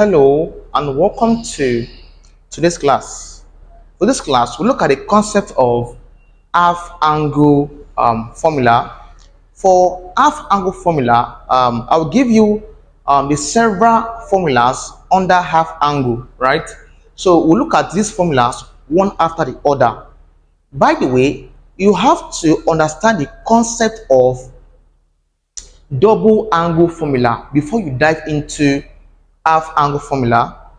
Hello and welcome to today's class. For this class, we look at the concept of half angle formula. For half angle formula, I will give you the several formulas under half angle, right? So we'll look at these formulas one after the other. By the way, you have to understand the concept of double angle formula before you dive into half angle formula.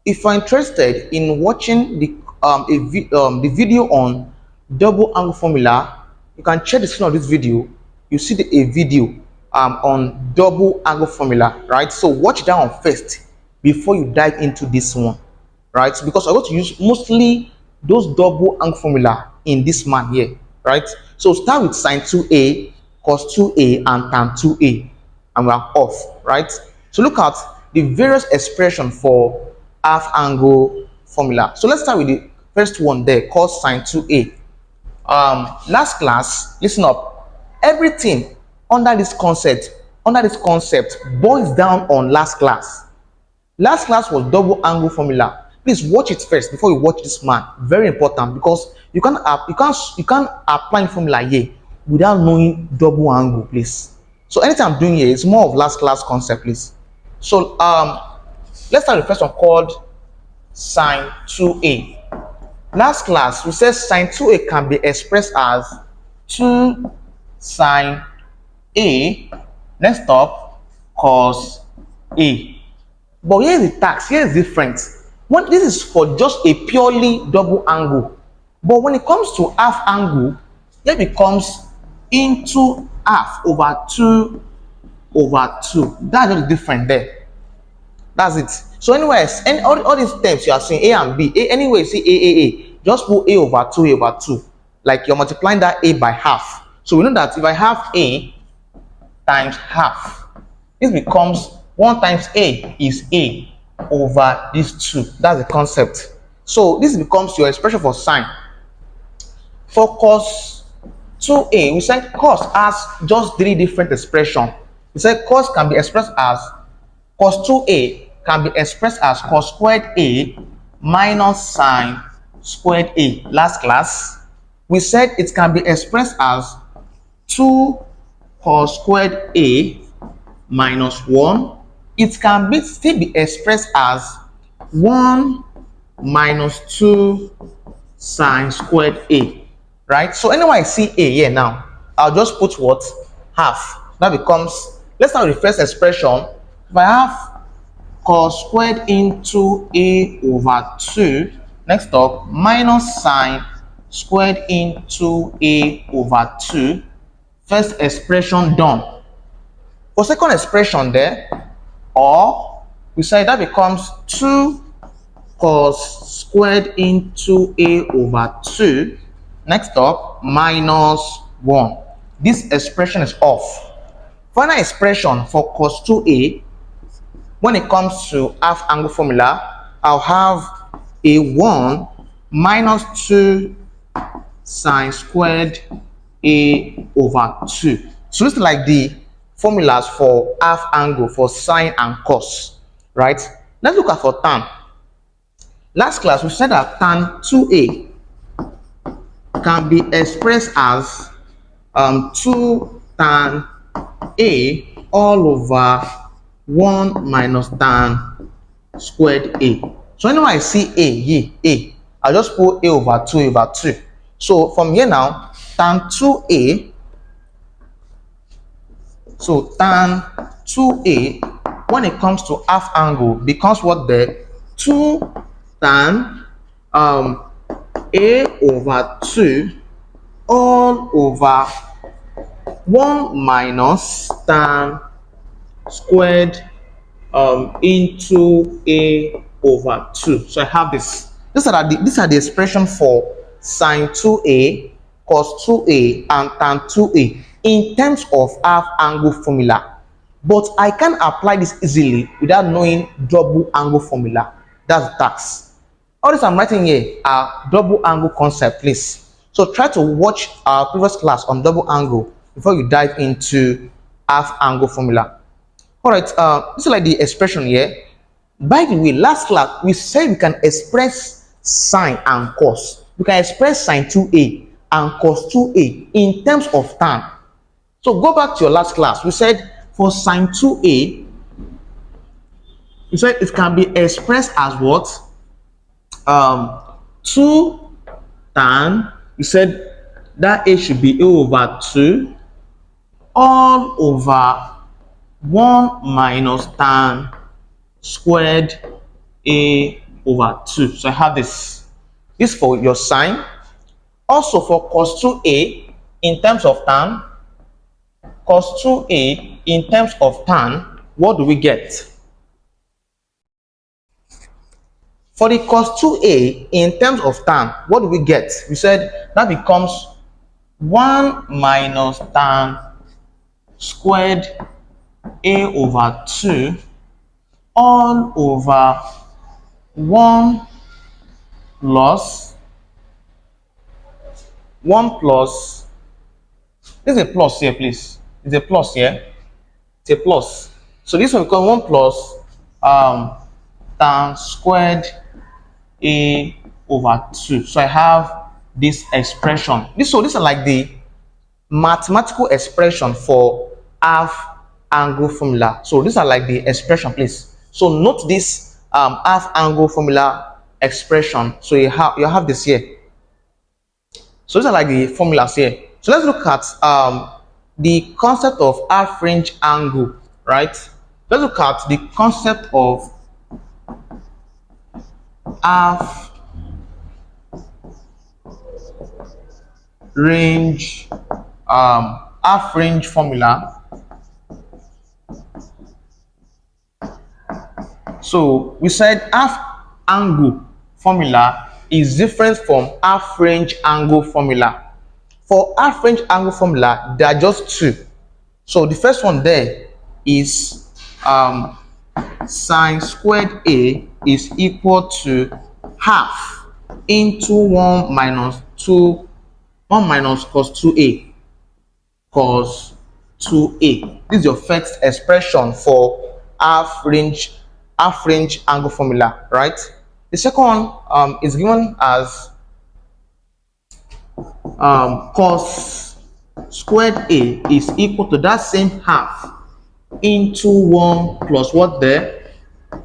If you're interested in watching the video on double angle formula, you can check the screen of this video. You see a video on double angle formula, right? So watch that one first before you dive into this one, right? Because I'm going to use mostly those double angle formula in this man here, right? So start with sine 2a, cos 2a, and tan 2a, and we're off, right? So look at the various expression for half angle formula. So let's start with the first one there, cos sine 2a. Last class, listen up. Everything under this concept boils down on last class. Last class was double angle formula. Please watch it first before you watch this man. Very important, because you can't apply formula here without knowing double angle, please. So anything I'm doing here is more of last class concept, please. So let's start with the first one called sine 2a. Last class we said sine 2a can be expressed as 2 sine a, next up cos a. But here's the tax, here's different. When this is for just a purely double angle, but when it comes to half angle, it becomes into half over 2 over 2. That's just different there. That's it. So anyways, all these terms you are seeing a and b, anyway you see a, just put a over 2, like you're multiplying that a by half. So we know that if I have a times half, this becomes 1 times a is a over these 2. That's the concept. So this becomes your expression for sine. For cos 2a, we said cos has just 3 different expressions. We said cos can be expressed as cos 2a can be expressed as cos squared a minus sine squared a. Last class, we said it can be expressed as 2 cos squared a minus 1. It can still be expressed as 1 minus 2 sine squared a, right? So anyway I see a here now, I'll just put what? Half. That becomes, let's start with the first expression. If I have cos squared into a over 2, next up minus sine squared into a over 2. First expression done. For second expression there, or we say that becomes 2 cos squared into a over 2, next up minus 1. This expression is off. Final expression for cos 2a, when it comes to half angle formula, I'll have a 1 minus 2 sine squared a over 2. So it's like the formulas for half angle for sine and cos, right? Let's look at for tan. Last class we said that tan 2a can be expressed as 2 tan a all over 1 minus tan squared a. So whenever I see a, I'll just put a over 2 over 2. So from here now, tan 2a, so tan 2a, when it comes to half angle, becomes what there? 2 tan a over 2 all over 1 minus tan squared into a over 2. So I have this. These are the expression for sine 2a, cos 2a, and tan 2a in terms of half angle formula. But I can apply this easily without knowing double angle formula. That's the tax. All this I'm writing here are double angle concept, please. So try to watch our previous class on double angle before you dive into half angle formula. All right, this is like the expression here. By the way, last class we said we can express sine and cos. We can express sine 2a and cos 2a in terms of tan. So go back to your last class. We said for sine 2a, we said it can be expressed as what? 2 tan. We said that a should be a over 2 all over 1 minus tan squared a over 2. So I have this for your sine. Also for cos 2a in terms of tan, cos 2a in terms of tan, what do we get? For the cos 2a in terms of tan, what do we get? We said that becomes 1 minus tan squared a over 2 all over 1 plus this is a plus here, please. It's a plus here. It's a plus. So this one becomes 1 plus tan squared a over 2. So I have this expression. These are like the mathematical expression for half angle formula. So these are like the expression, please. So note this half angle formula expression. So you have this here. So these are like the formulas here. So let's look at the concept of half range angle, right? Let's look at the concept of half range formula. So we said half angle formula is different from half range angle formula. For half range angle formula, there are just two. So the first one there is sine squared a is equal to half into 1 minus cos 2a cos 2a. This is your first expression for half range angle formula, right? The second one is given as cos squared a is equal to that same half into 1 plus what there?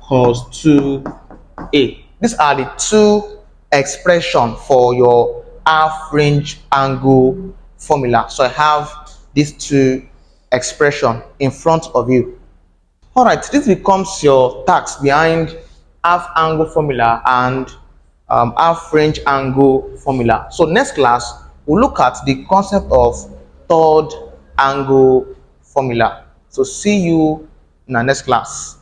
Cos 2a. These are the two expressions for your half range angle formula. So I have these two expressions in front of you. All right, this becomes your task behind half angle formula and half range angle formula. So next class we'll look at the concept of third angle formula. So see you in our next class.